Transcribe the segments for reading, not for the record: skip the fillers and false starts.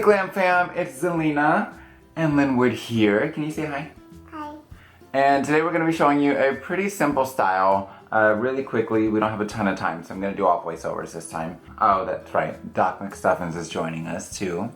GlamFam, it's Zalina and Linwood here. Can you say hi? Hi. And today we're going to be showing you a pretty simple style really quickly. We don't have a ton of time, so I'm going to do all voiceovers this time. Oh, that's right. Doc McStuffins is joining us too.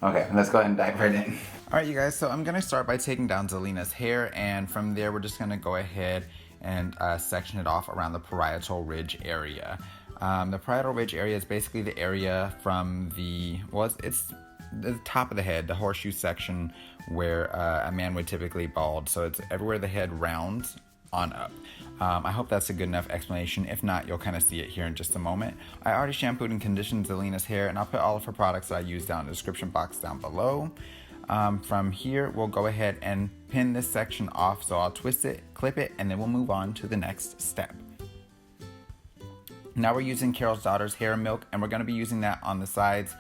Okay, let's go ahead and dive right in. Alright you guys, so I'm going to start by taking down Zalina's hair, and from there we're just going to go ahead and section it off around the parietal ridge area. The parietal ridge area is basically the area from the, well, it's the top of the head, the horseshoe section where a man would typically bald. So it's everywhere the head rounds on up. I hope that's a good enough explanation. If not, you'll kind of see it here in just a moment. I already shampooed and conditioned Zalina's hair, and I'll put all of her products that I use down in the description box down below. From here, we'll go ahead and pin this section off. So I'll twist it, clip it, and then we'll move on to the next step. Now we're using Carol's Daughter's hair milk, and we're going to be using that on the sides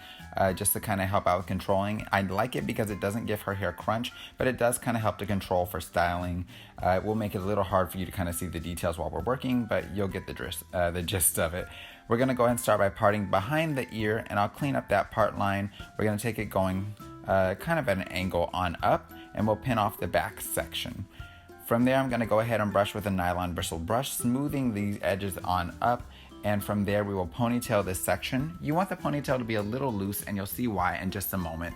just to kind of help out with controlling. I like it because it doesn't give her hair crunch, but it does kind of help to control for styling. It will make it a little hard for you to kind of see the details while we're working, but you'll get the gist of it. We're going to go ahead and start by parting behind the ear, and I'll clean up that part line. We're going to take it going kind of at an angle on up, and we'll pin off the back section. From there, I'm going to go ahead and brush with a nylon bristle brush, smoothing these edges on up. And from there, we will ponytail this section. You want the ponytail to be a little loose, and you'll see why in just a moment.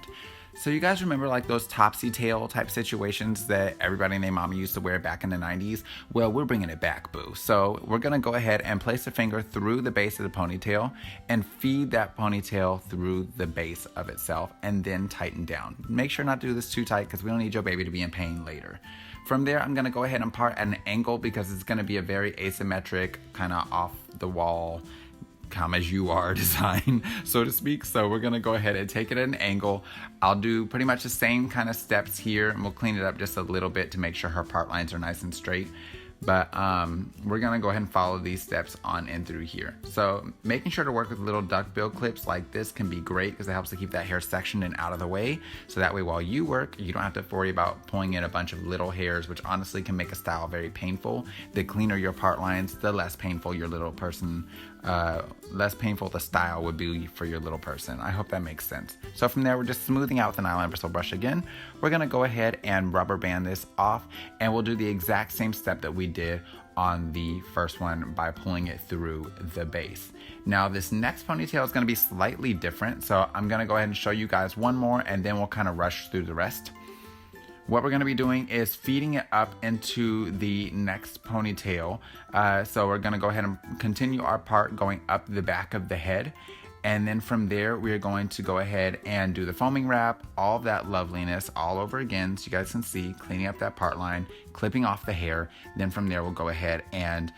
So you guys remember like those topsy tail type situations that everybody and their mama used to wear back in the 90s? Well, we're bringing it back, boo. So we're gonna go ahead and place a finger through the base of the ponytail and feed that ponytail through the base of itself, and then tighten down. Make sure not to do this too tight because we don't need your baby to be in pain later. From there, I'm gonna go ahead and part at an angle because it's gonna be a very asymmetric, kind of off the wall, come as you are design, so to speak. So we're gonna go ahead and take it at an angle. I'll do pretty much the same kind of steps here, and we'll clean it up just a little bit to make sure her part lines are nice and straight. But we're gonna go ahead and follow these steps on in through here. So making sure to work with little duckbill clips like this can be great because it helps to keep that hair sectioned and out of the way. So that way while you work, you don't have to worry about pulling in a bunch of little hairs, which honestly can make a style very painful. The cleaner your part lines, the less painful your little person, less painful the style would be for your little person. I hope that makes sense. So from there, we're just smoothing out with the nylon bristle brush again. We're gonna go ahead and rubber band this off, and we'll do the exact same step that we did on the first one by pulling it through the base. Now this next ponytail is gonna be slightly different, so I'm gonna go ahead and show you guys one more, and then we'll kind of rush through the rest. What we're going to be doing is feeding it up into the next ponytail. So we're going to go ahead and continue our part going up the back of the head. And then from there, we're going to go ahead and do the foaming wrap, all of that loveliness all over again. So you guys can see, cleaning up that part line, clipping off the hair. Then from there, we'll go ahead and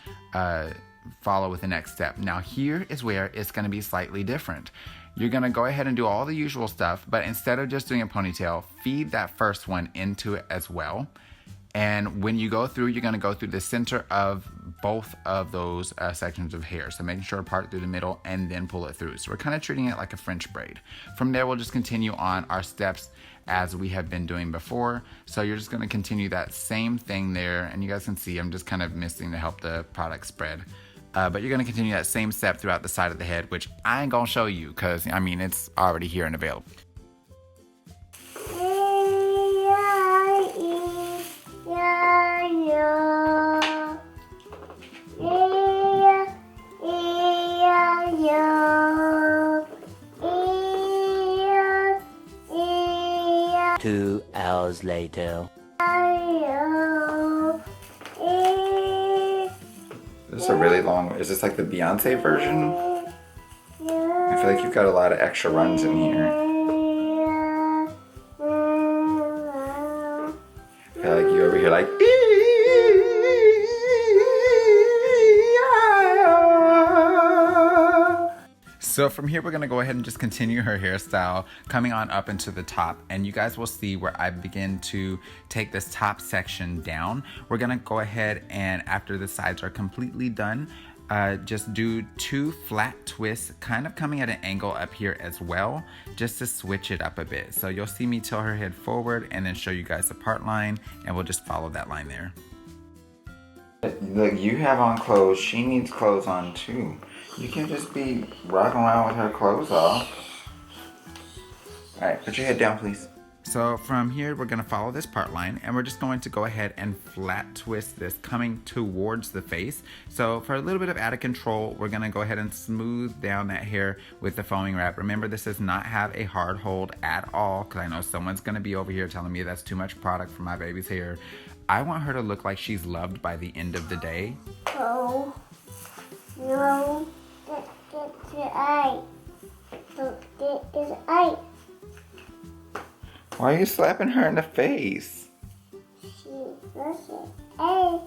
follow with the next step. Now here is where it's going to be slightly different. You're gonna go ahead and do all the usual stuff, but instead of just doing a ponytail, feed that first one into it as well. And when you go through, you're gonna go through the center of both of those sections of hair. So making sure to part through the middle and then pull it through. So we're kind of treating it like a French braid. From there, we'll just continue on our steps as we have been doing before. So you're just gonna continue that same thing there. And you guys can see I'm just kind of missing to help the product spread. But you're going to continue that same step throughout the side of the head, which I ain't going to show you because, I mean, it's already here and available. Two hours later. This is a really long, is this like the Beyonce version? I feel like you've got a lot of extra runs in here. I feel like you over here like, so from here, we're gonna go ahead and just continue her hairstyle coming on up into the top, and you guys will see where I begin to take this top section down. We're gonna go ahead and after the sides are completely done, just do 2 flat twists, kind of coming at an angle up here as well, just to switch it up a bit. So you'll see me tilt her head forward and then show you guys the part line, and we'll just follow that line there. Look, you have on clothes, she needs clothes on too. You can't just be rocking around with her clothes off. All right, put your head down, please. So from here, we're gonna follow this part line and we're just going to go ahead and flat twist this coming towards the face. So for a little bit of added control, we're gonna go ahead and smooth down that hair with the foaming wrap. Remember, this does not have a hard hold at all, because I know someone's gonna be over here telling me that's too much product for my baby's hair. I want her to look like she's loved by the end of the day. Oh, no, that's your eye. Don't get his eye. Why are you slapping her in the face? She loves it. Hey,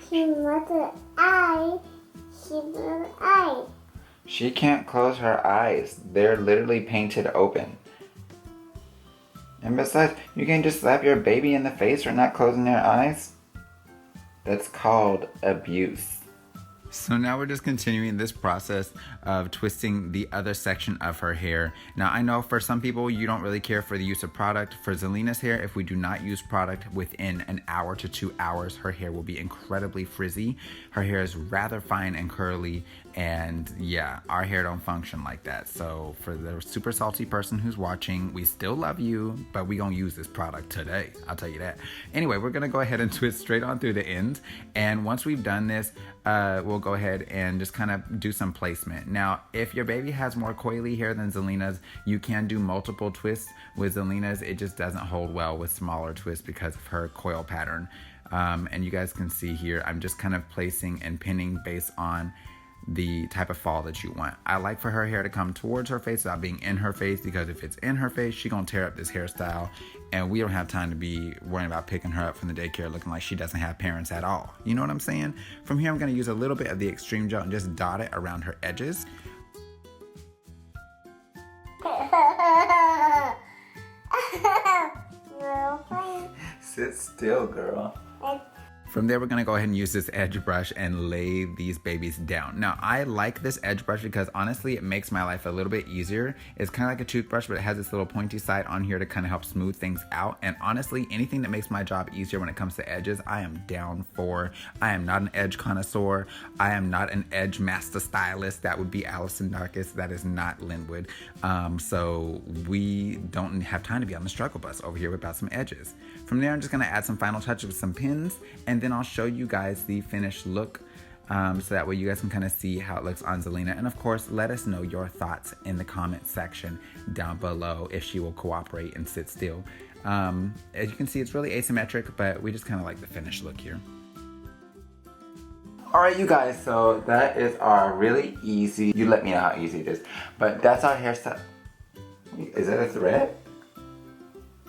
she loves the eye. She loves the eye. She can't close her eyes. They're literally painted open. And besides, you can't just slap your baby in the face for not closing their eyes. That's called abuse. So now we're just continuing this process of twisting the other section of her hair. Now I know for some people you don't really care for the use of product. For Zalina's hair, if we do not use product within an hour to 2 hours, her hair will be incredibly frizzy. Her hair is rather fine and curly, and yeah, our hair don't function like that. So for the super salty person who's watching, we still love you, but we gonna use this product today, I'll tell you that. Anyway, we're gonna go ahead and twist straight on through the ends, and once we've done this, we'll go ahead and just kind of do some placement. Now, if your baby has more coily hair than Zalina's, you can do multiple twists. With Zalina's, it just doesn't hold well with smaller twists because of her coil pattern. And you guys can see here, I'm just kind of placing and pinning based on the type of fall that you want. I like for her hair to come towards her face without being in her face, because if it's in her face, she's gonna tear up this hairstyle, and we don't have time to be worrying about picking her up from the daycare looking like she doesn't have parents at all. You know what I'm saying? From here, I'm gonna use a little bit of the extreme gel and just dot it around her edges. Sit still, girl. From there, we're gonna go ahead and use this edge brush and lay these babies down. Now, I like this edge brush because honestly, it makes my life a little bit easier. It's kind of like a toothbrush, but it has this little pointy side on here to kind of help smooth things out. And honestly, anything that makes my job easier when it comes to edges, I am down for. I am not an edge connoisseur. I am not an edge master stylist. That would be Allison Darkest. That is not Linwood. So we don't have time to be on the struggle bus over here without some edges. From there, I'm just gonna add some final touches with some pins, and then I'll show you guys the finished look, so that way you guys can kind of see how it looks on Zalina. And of course, let us know your thoughts in the comment section down below if she will cooperate and sit still. As you can see, it's really asymmetric, but we just kind of like the finished look here. All right, you guys, so that is our really easy, you let me know how easy it is, but that's our hairstyle. Is that a thread?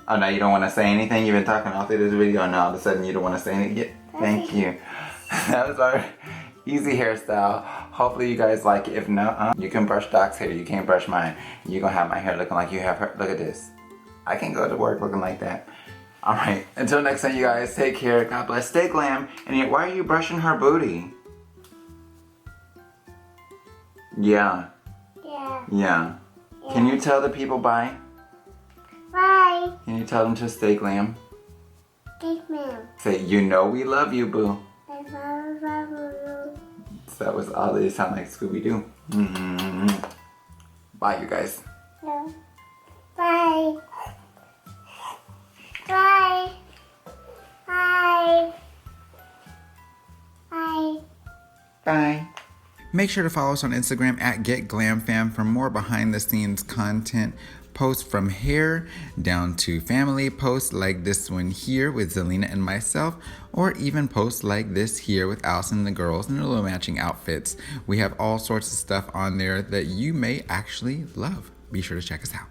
Oh, now you don't want to say anything? You've been talking all through this video, and now all of a sudden you don't want to say anything? Thank you. That was our easy hairstyle. Hopefully you guys like it. If not, you can brush Doc's hair. You can't brush mine. You're going to have my hair looking like you have her. Look at this. I can go to work looking like that. All right. Until next time, you guys, take care. God bless. Stay glam. And yet, why are you brushing her booty? Yeah. Yeah. Can you tell the people bye? Bye. Can you tell them to stay glam? Stay glam. Say, you know we love you, boo. I love you. So that was all they sound like Scooby-Doo. Bye, you guys. No. Bye. Bye. Bye. Bye. Bye. Make sure to follow us on Instagram at GetGlamFam for more behind the scenes content. Posts from hair down to family posts like this one here with Zalina and myself, or even posts like this here with Allison and the girls in their little matching outfits. We have all sorts of stuff on there that you may actually love. Be sure to check us out.